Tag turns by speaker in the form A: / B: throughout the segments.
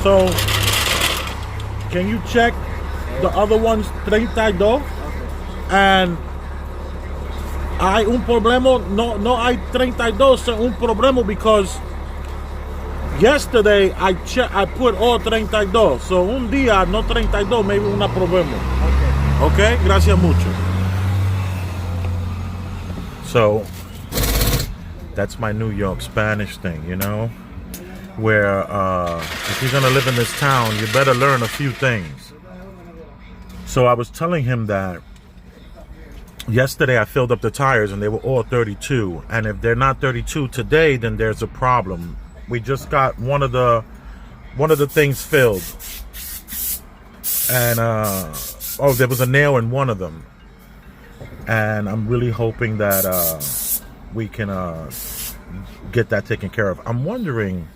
A: So, can you check the other one's 32? And hay un problema, no hay 32, es un problema because yesterday I put all 32. So un día no 32, maybe una problema. Okay, gracias mucho. So that's my New York Spanish thing, you know, where if you're gonna live in this town, you better learn a few things. So I was telling him that yesterday I filled up the tires and they were all 32, and if they're not 32 today, then there's a problem. We just got one of the things filled, and there was a nail in one of them, and I'm really hoping that we can get that taken care of. I'm wondering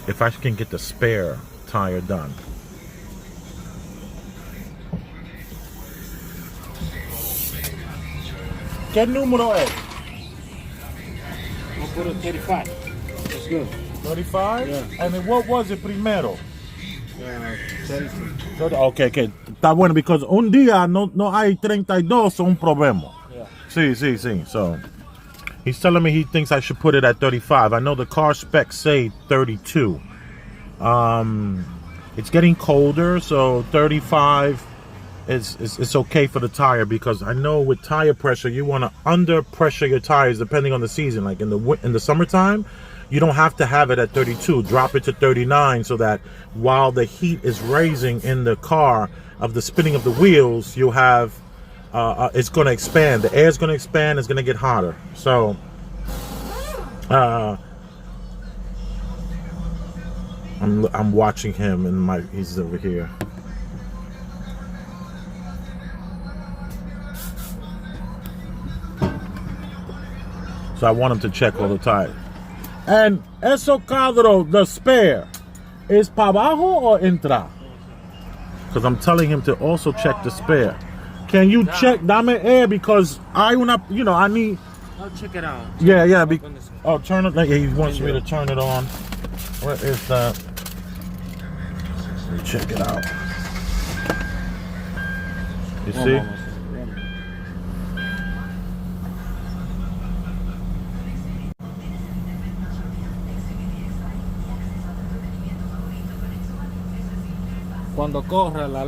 A: if I can get the spare tire done. ¿Qué número es?
B: We'll put it 35. That's good.
A: 35?
B: Yeah.
A: And then what was it primero?
B: 36.
A: Okay. Está bueno, because un día no hay 32, so un problema.
B: Yeah.
A: Sí. So, he's telling me he thinks I should put it at 35. I know the car specs say 32. It's getting colder, so 35 it's okay for the tire, because I know with tire pressure you want to under pressure your tires depending on the season. Like in the summertime, you don't have to have it at 32. Drop it to 39 so that while the heat is raising in the car of the spinning of the wheels, you'll have it's going to expand. The air is going to expand. It's going to get hotter. So I'm watching him, and he's over here. So I want him to check all the tires. And eso carro, the spare, is para abajo or entra? Because I'm telling him to also check the spare. Can you check? Dame air, because I need.
B: I'll check it out.
A: Yeah. Turn it. He wants me to turn it on. Where is that? Let me check it out. You see?
B: Cuando corre la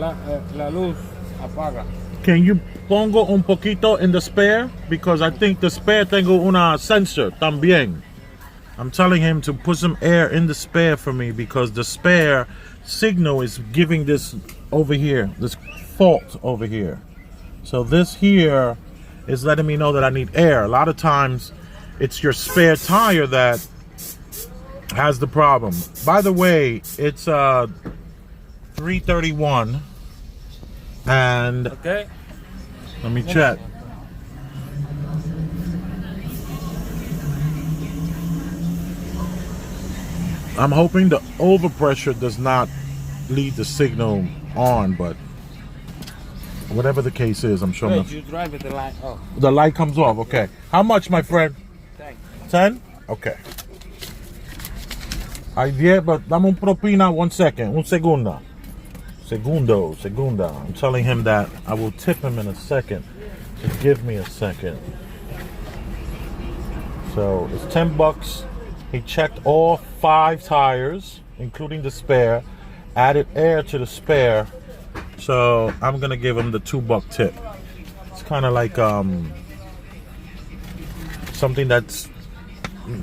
B: luz, apaga.
A: Can you pongo un poquito in the spare? Because I think the spare tengo una sensor también. I'm telling him to put some air in the spare for me, because the spare signal is giving this over here, this fault over here. So this here is letting me know that I need air. A lot of times it's your spare tire that has the problem. By the way, it's 3:31, and
B: Okay.
A: let me check. I'm hoping the overpressure does not lead the signal on, but whatever the case is, I'm sure.
B: Wait, you drive it, the light off.
A: The light comes off. Okay. How much, my friend? 10? Okay. Hay 10, but dame un propina. 1 second. Un segundo. Segunda. I'm telling him that I will tip him in a second. Just give me a second. So it's $10. He checked all 5 tires, including the spare, added air to the spare. So I'm gonna give him the $2 tip. It's kind of like something that's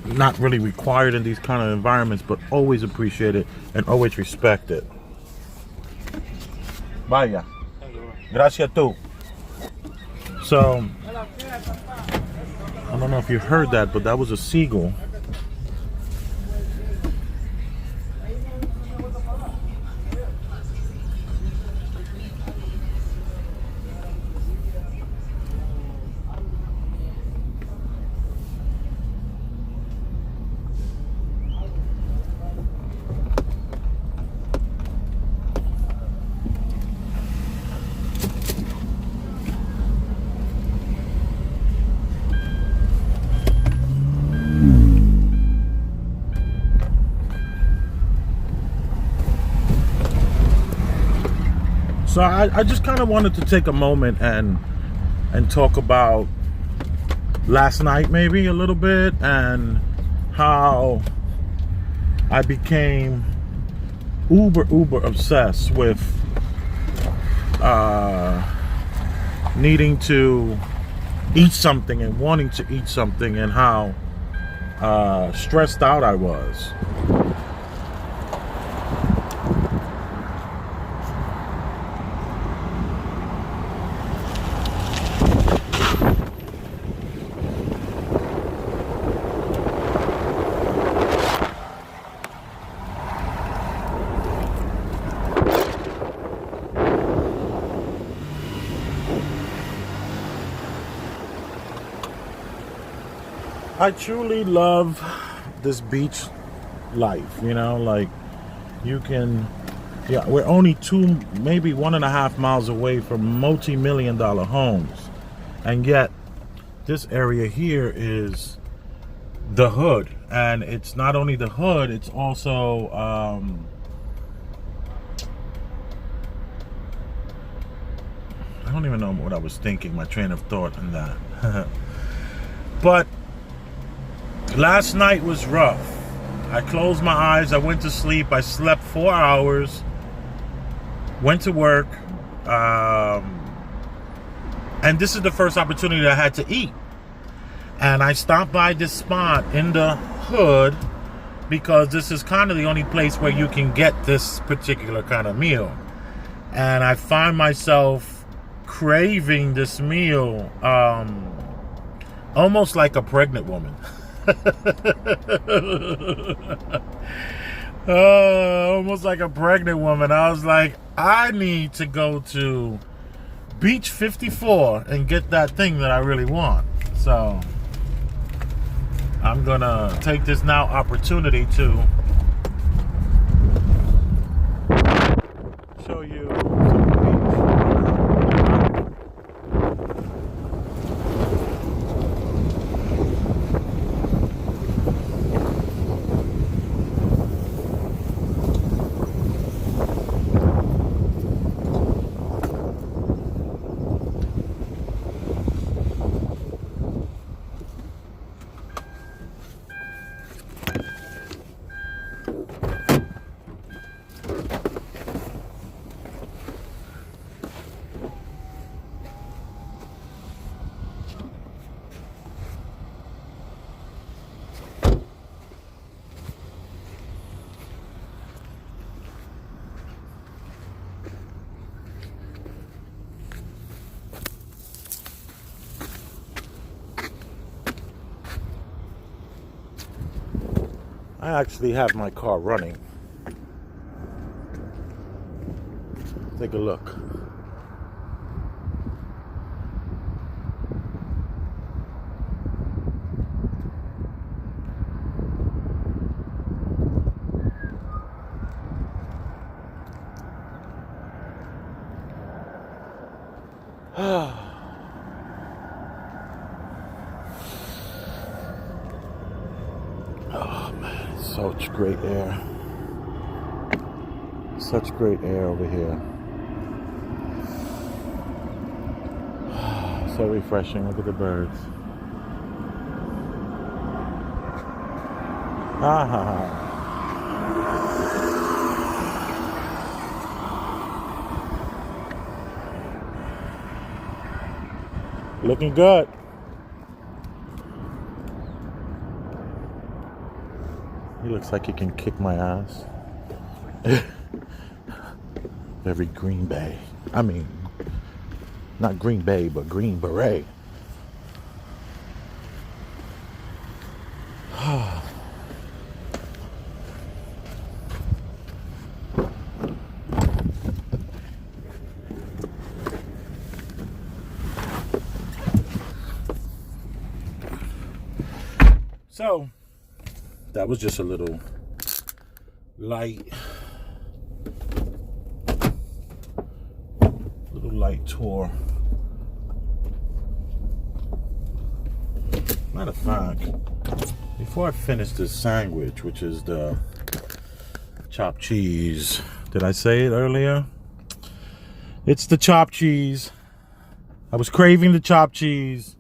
A: not really required in these kind of environments, but always appreciate it and always respect it. Vaya. Gracias tú. So, I don't know if you heard that, but that was a seagull. So I just kind of wanted to take a moment and talk about last night, maybe a little bit, and how I became uber obsessed with needing to eat something and wanting to eat something, and how stressed out I was. I truly love this beach life, you know, like you can, yeah, we're only maybe 1.5 miles away from multi-million-dollar homes. And yet this area here is the hood. And it's not only the hood, it's also, I don't even know what I was thinking, my train of thought in that. But last night was rough. I closed my eyes, I went to sleep, I slept 4 hours, went to work, and this is the first opportunity I had to eat. And I stopped by this spot in the hood because this is kind of the only place where you can get this particular kind of meal. And I find myself craving this meal almost like a pregnant woman. Almost like a pregnant woman. I was like, I need to go to Beach 54 and get that thing that I really want. So I'm gonna take this now opportunity to show you some beach. I actually have my car running. Take a look. Oh man, such great air. Such great air over here. So refreshing. Look at the birds. Looking good. He looks like he can kick my ass. Very Green Bay. I mean, not Green Bay, but Green Beret. So, that was just a little light tour. Matter of fact, before I finish this sandwich, which is the chopped cheese, did I say it earlier? It's the chopped cheese. I was craving the chopped cheese.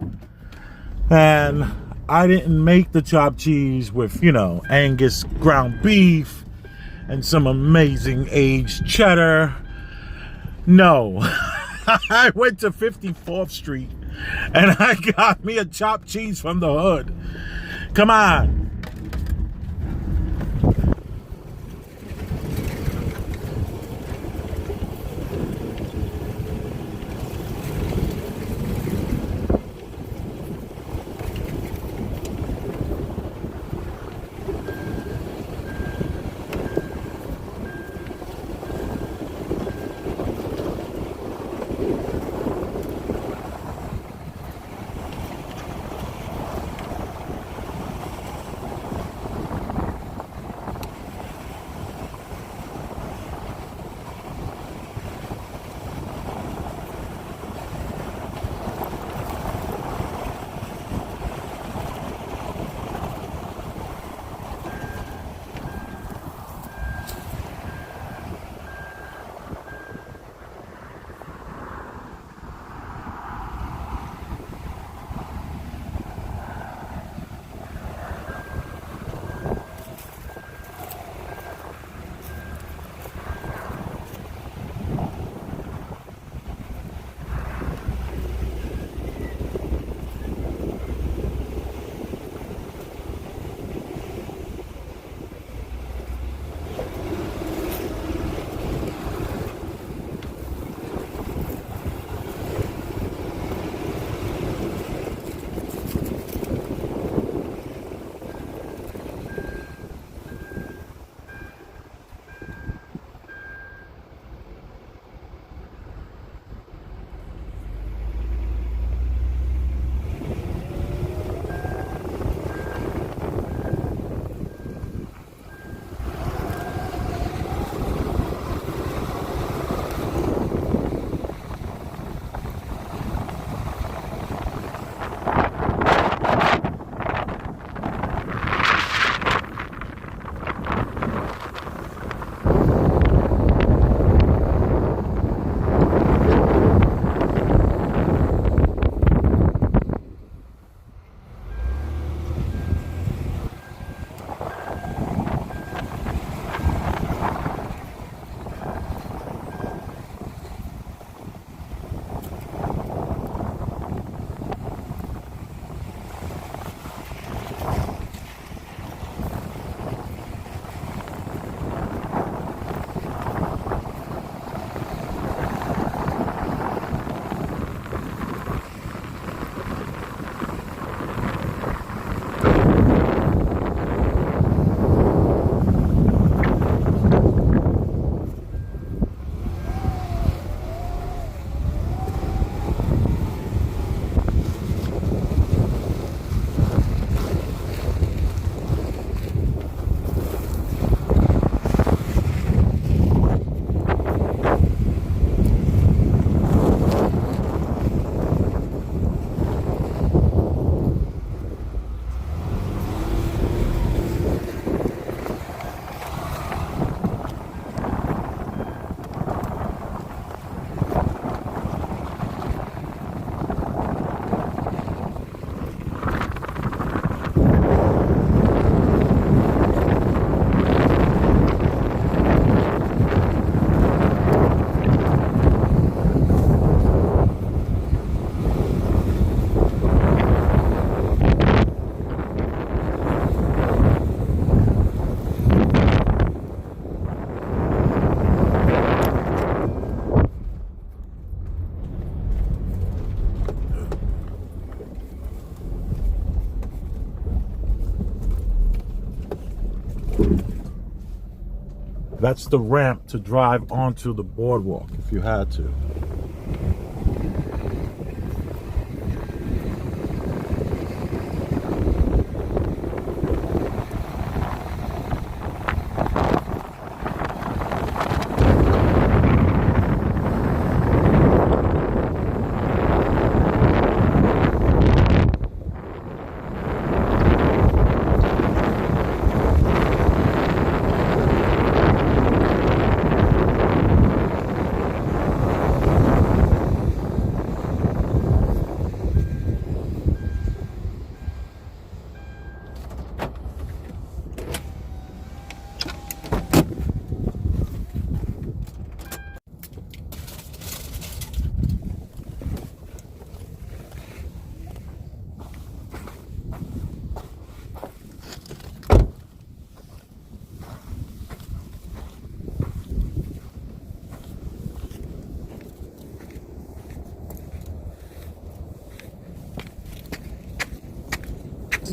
A: And I didn't make the chopped cheese with, you know, Angus ground beef and some amazing aged cheddar. No. I went to 54th Street and I got me a chopped cheese from the hood. Come on. That's the ramp to drive onto the boardwalk if you had to.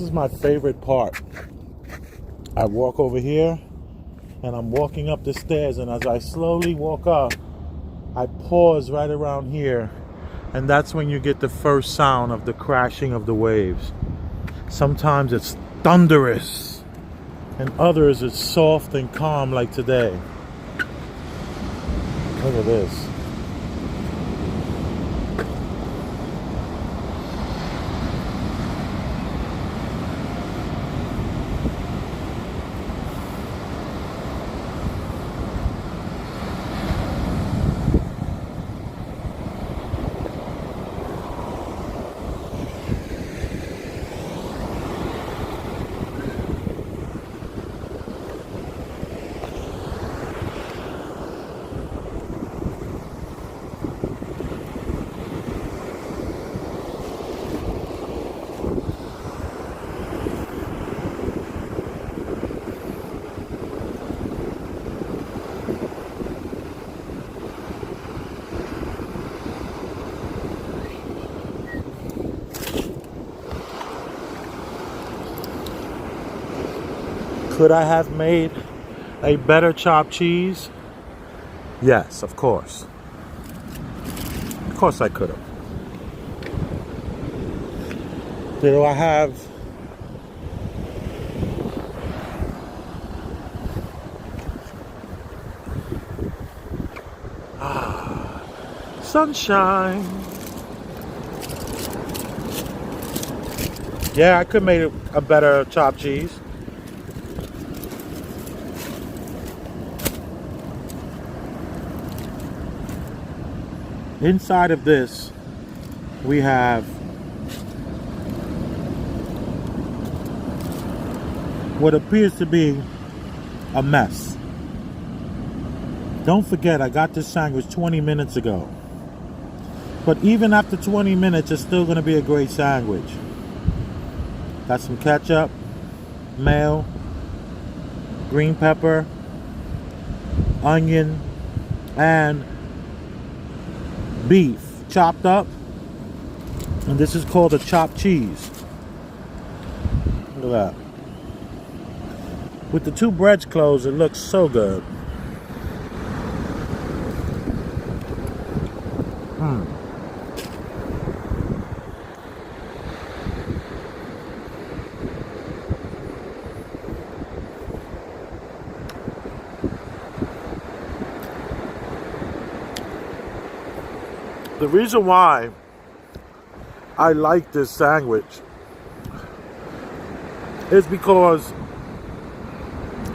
A: is my favorite part. I walk over here and I'm walking up the stairs, and as I slowly walk up, I pause right around here, and that's when you get the first sound of the crashing of the waves. Sometimes it's thunderous, and others it's soft and calm like today. Look at this. Could I have made a better chopped cheese? Yes, of course. Of course I could have. Do I have sunshine? Yeah, I could have made a better chopped cheese. Inside of this, we have what appears to be a mess. Don't forget, I got this sandwich 20 minutes ago. But even after 20 minutes, it's still going to be a great sandwich. Got some ketchup, mayo, green pepper, onion, and beef chopped up, and this is called a chopped cheese. Look at that. With the two breads closed, it looks so good. The reason why I like this sandwich is because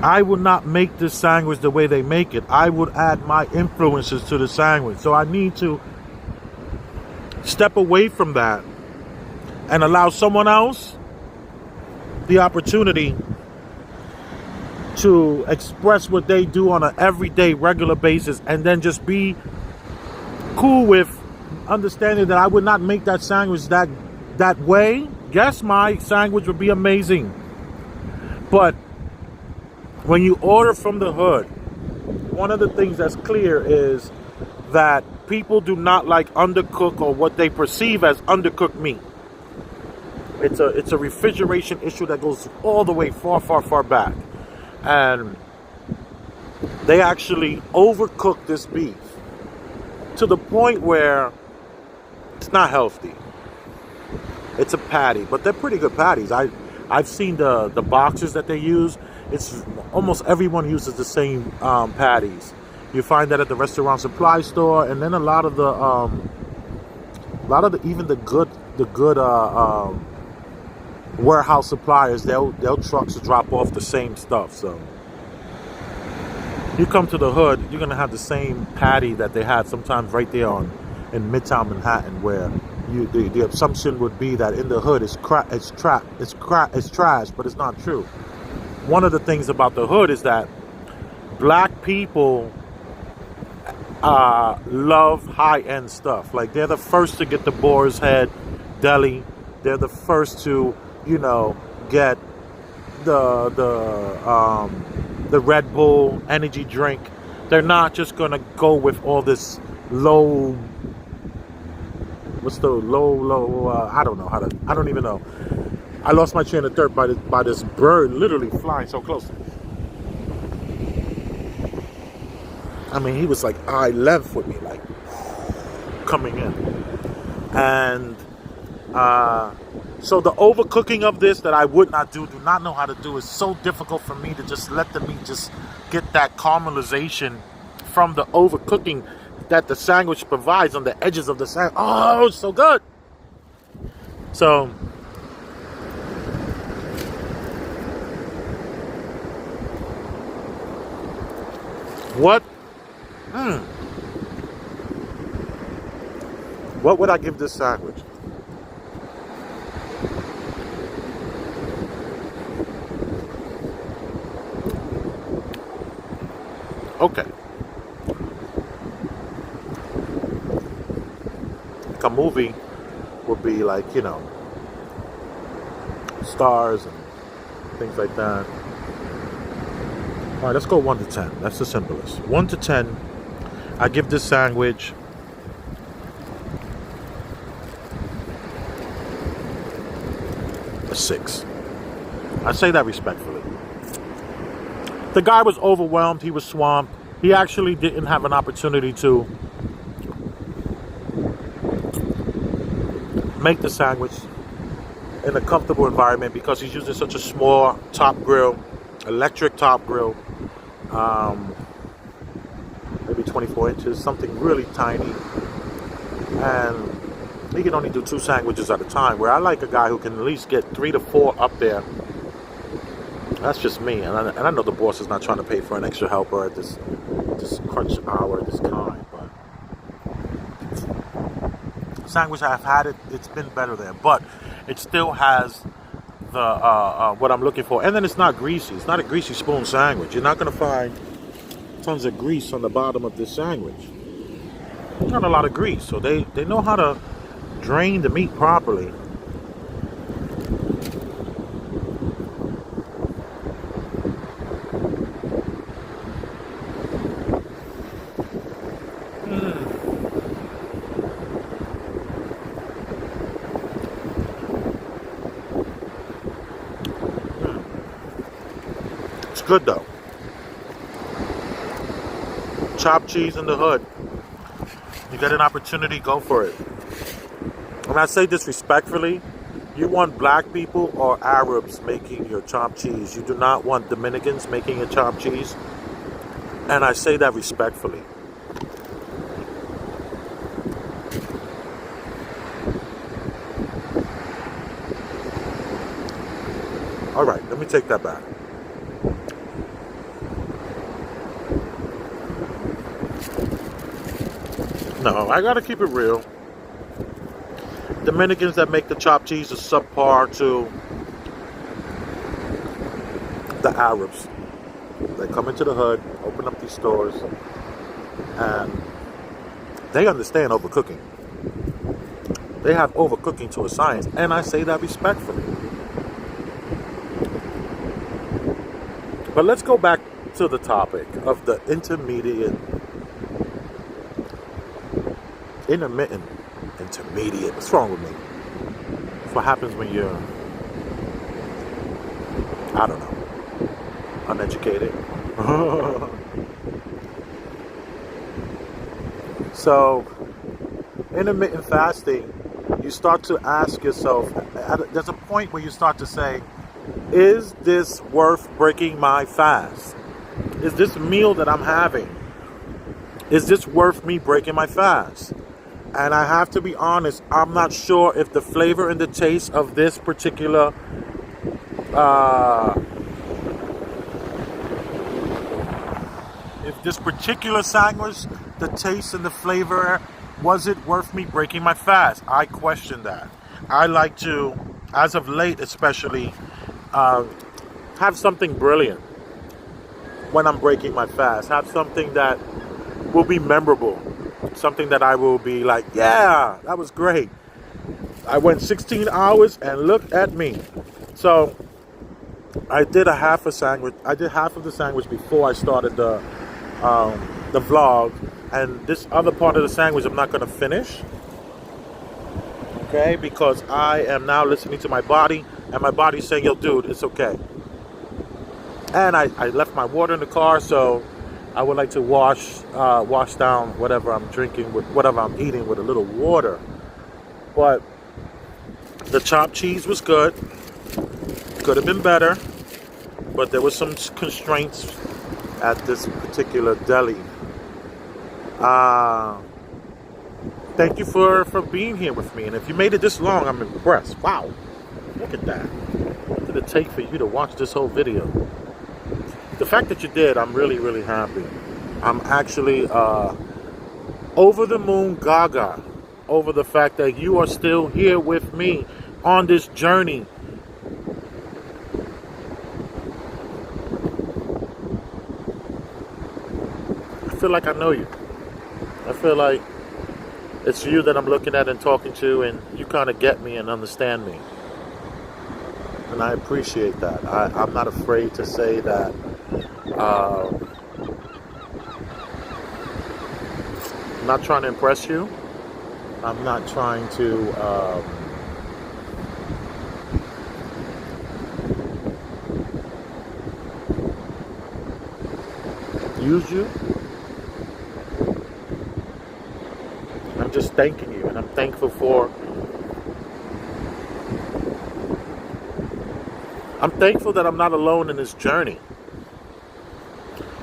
A: I would not make this sandwich the way they make it. I would add my influences to the sandwich. So I need to step away from that and allow someone else the opportunity to express what they do on an everyday, regular basis, and then just be cool with understanding that I would not make that sandwich that way. Yes, my sandwich would be amazing, but when you order from the hood, one of the things that's clear is that people do not like undercooked or what they perceive as undercooked meat. It's a refrigeration issue that goes all the way far back, and they actually overcook this beef to the point where it's not healthy. It's a patty, but they're pretty good patties. I've seen the boxes that they use. It's almost everyone uses the same patties. You find that at the restaurant supply store, and then a lot of the even the good warehouse suppliers, they'll trucks to drop off the same stuff. So you come to the hood, you're gonna have the same patty that they had sometimes right there in Midtown Manhattan, where the assumption would be that in the hood it's trash, but it's not true. One of the things about the hood is that black people love high-end stuff. Like, they're the first to get the Boar's Head deli. They're the first to, get the Red Bull energy drink. They're not just gonna go with all this low. I don't know I don't even know. I lost my train of thought by this bird literally flying so close. I mean, he was like eye length with me, like coming in. And so the overcooking of this that I would not do not know how to do, is so difficult for me to just let the meat just get that caramelization from the overcooking that the sandwich provides on the edges of the sandwich. Oh, it's so good. So what would I give this sandwich? Okay. Like a movie would be like, you know, stars and things like that. All right, let's go 1 to 10. That's the simplest. 1 to 10. I give this sandwich a 6. I say that respectfully. The guy was overwhelmed. He was swamped. He actually didn't have an opportunity to make the sandwich in a comfortable environment because he's using such a small top grill, electric top grill, maybe 24 inches, something really tiny. And he can only do 2 sandwiches at a time, where I like a guy who can at least get 3 to 4 up there. That's just me, and I know the boss is not trying to pay for an extra helper at this crunch hour, this time, but sandwich I've had it's been better there, but it still has the what I'm looking for, and then it's not greasy. It's not a greasy spoon sandwich. You're not going to find tons of grease on the bottom of this sandwich. Not a lot of grease, so they know how to drain the meat properly. It's good though. Chopped cheese in the hood. You get an opportunity, go for it. And I say this respectfully, you want black people or Arabs making your chopped cheese. You do not want Dominicans making your chopped cheese. And I say that respectfully. All right, let me take that back. No, I gotta keep it real. Dominicans that make the chopped cheese are subpar to the Arabs. They come into the hood, open up these stores, and they understand overcooking. They have overcooking to a science, and I say that respectfully. But let's go back to the topic of the intermittent. What's wrong with me? It's what happens when you're, I don't know, uneducated. So, intermittent fasting, you start to ask yourself, there's a point where you start to say, is this worth breaking my fast? Is this meal that I'm having, is this worth me breaking my fast? And I have to be honest, I'm not sure if the flavor and the taste of this particular sandwich, the taste and the flavor, was it worth me breaking my fast? I question that. I like to, as of late especially, have something brilliant when I'm breaking my fast. Have something that will be memorable. Something that I will be like, yeah, that was great. I went 16 hours and look at me. So I did half of the sandwich before I started the vlog, and this other part of the sandwich I'm not going to finish. Okay, because I am now listening to my body. and my body's saying, yo, dude, it's okay. And I left my water in the car, so I would like to wash down whatever I'm drinking with whatever I'm eating with a little water. But the chopped cheese was good. Could have been better, but there was some constraints at this particular deli. Thank you for being here with me, and if you made it this long, I'm impressed. Wow, look at that. What did it take for you to watch this whole video? The fact that you did, I'm really, really happy. I'm actually over the moon gaga over the fact that you are still here with me on this journey. I feel like I know you. I feel like it's you that I'm looking at and talking to, and you kind of get me and understand me. And I appreciate that. I'm not afraid to say that. I'm not trying to impress you. I'm not trying to use you. I'm just thanking you, and I'm thankful that I'm not alone in this journey.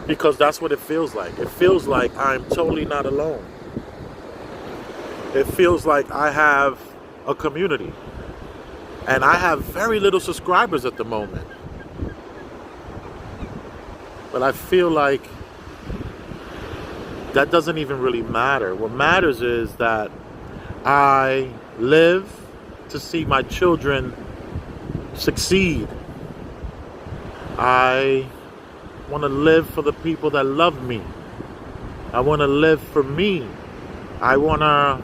A: Because that's what it feels like. It feels like I'm totally not alone. It feels like I have a community. And I have very little subscribers at the moment. But I feel like that doesn't even really matter. What matters is that I live to see my children succeed. I want to live for the people that love me. I want to live for me. I want to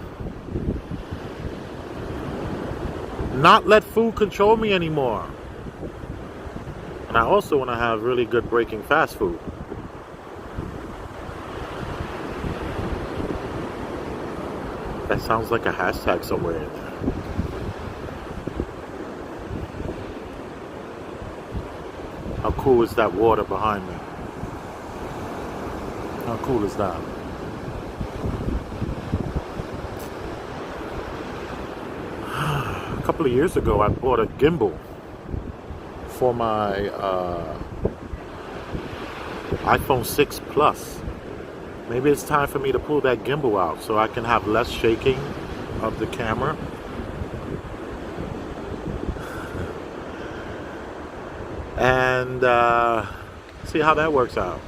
A: not let food control me anymore. And I also want to have really good breaking fast food. That sounds like a hashtag somewhere in there. How cool is that water behind me? How cool is that? A couple of years ago, I bought a gimbal for my iPhone 6 Plus. Maybe it's time for me to pull that gimbal out so I can have less shaking of the camera. And see how that works out.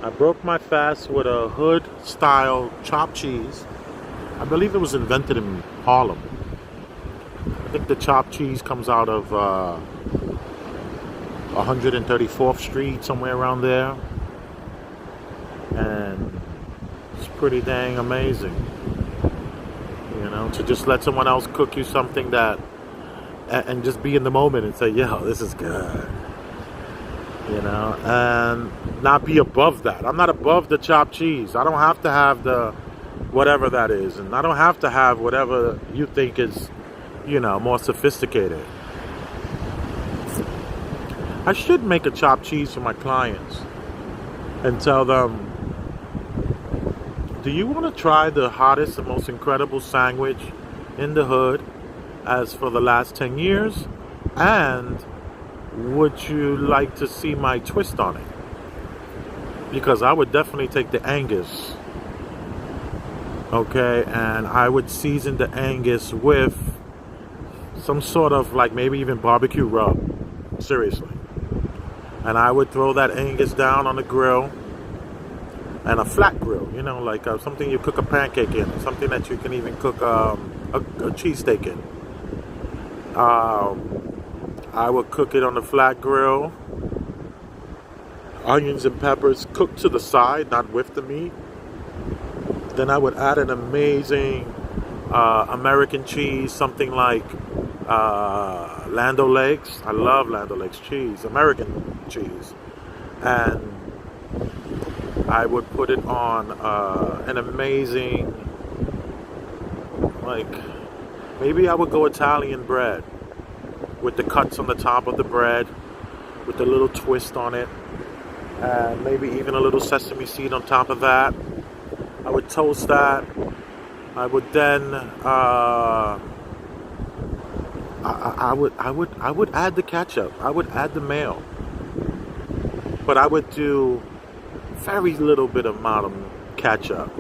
A: I broke my fast with a hood style chopped cheese. I believe it was invented in Harlem. I think the chopped cheese comes out of 134th Street, somewhere around there. And it's pretty dang amazing. You know, to just let someone else cook you something that, and just be in the moment and say, yo, this is good. You know, and not be above that. I'm not above the chopped cheese. I don't have to have the whatever that is. And I don't have to have whatever you think is, you know, more sophisticated. I should make a chopped cheese for my clients and tell them, do you want to try the hottest and most incredible sandwich in the hood as for the last 10 years? And would you like to see my twist on it? Because I would definitely take the Angus. Okay, and I would season the Angus with some sort of like maybe even barbecue rub. Seriously. And I would throw that Angus down on the grill. And a flat grill, you know, like something you cook a pancake in, something that you can even cook a cheesesteak in. I would cook it on the flat grill. Onions and peppers cooked to the side, not with the meat. Then I would add an amazing American cheese, something like Land O'Lakes. I love Land O'Lakes cheese, American cheese. And I would put it on an amazing, like Maybe I would go Italian bread with the cuts on the top of the bread, with a little twist on it, and maybe even a little sesame seed on top of that. I would toast that. I would then I would add the ketchup. I would add the mayo, but I would do very little bit amount of ketchup.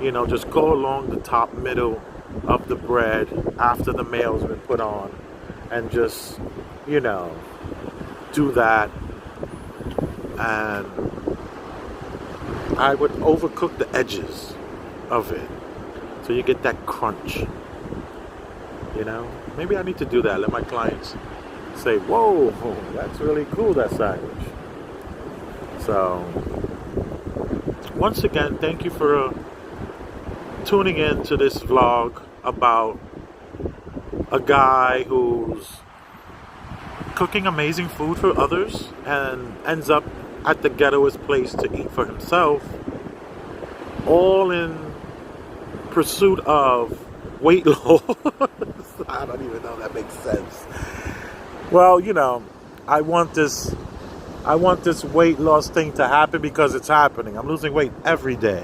A: You know, just go along the top middle of the bread after the mayo's been put on, and just, you know, do that. And I would overcook the edges of it so you get that crunch. You know, maybe I need to do that. Let my clients say, "Whoa, that's really cool, that sandwich." So once again, thank you for tuning in to this vlog about a guy who's cooking amazing food for others and ends up at the ghettoest place to eat for himself, all in pursuit of weight loss. I don't even know if that makes sense. Well, you know, I want this weight loss thing to happen because it's happening. I'm losing weight every day.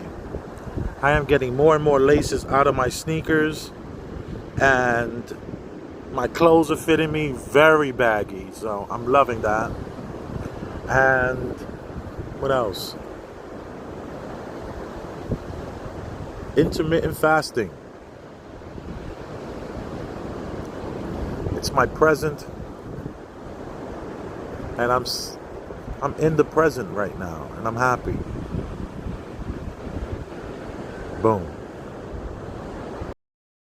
A: I am getting more and more laces out of my sneakers, and my clothes are fitting me very baggy, so I'm loving that. And what else? Intermittent fasting. It's my present, and I'm in the present right now, and I'm happy. Boom.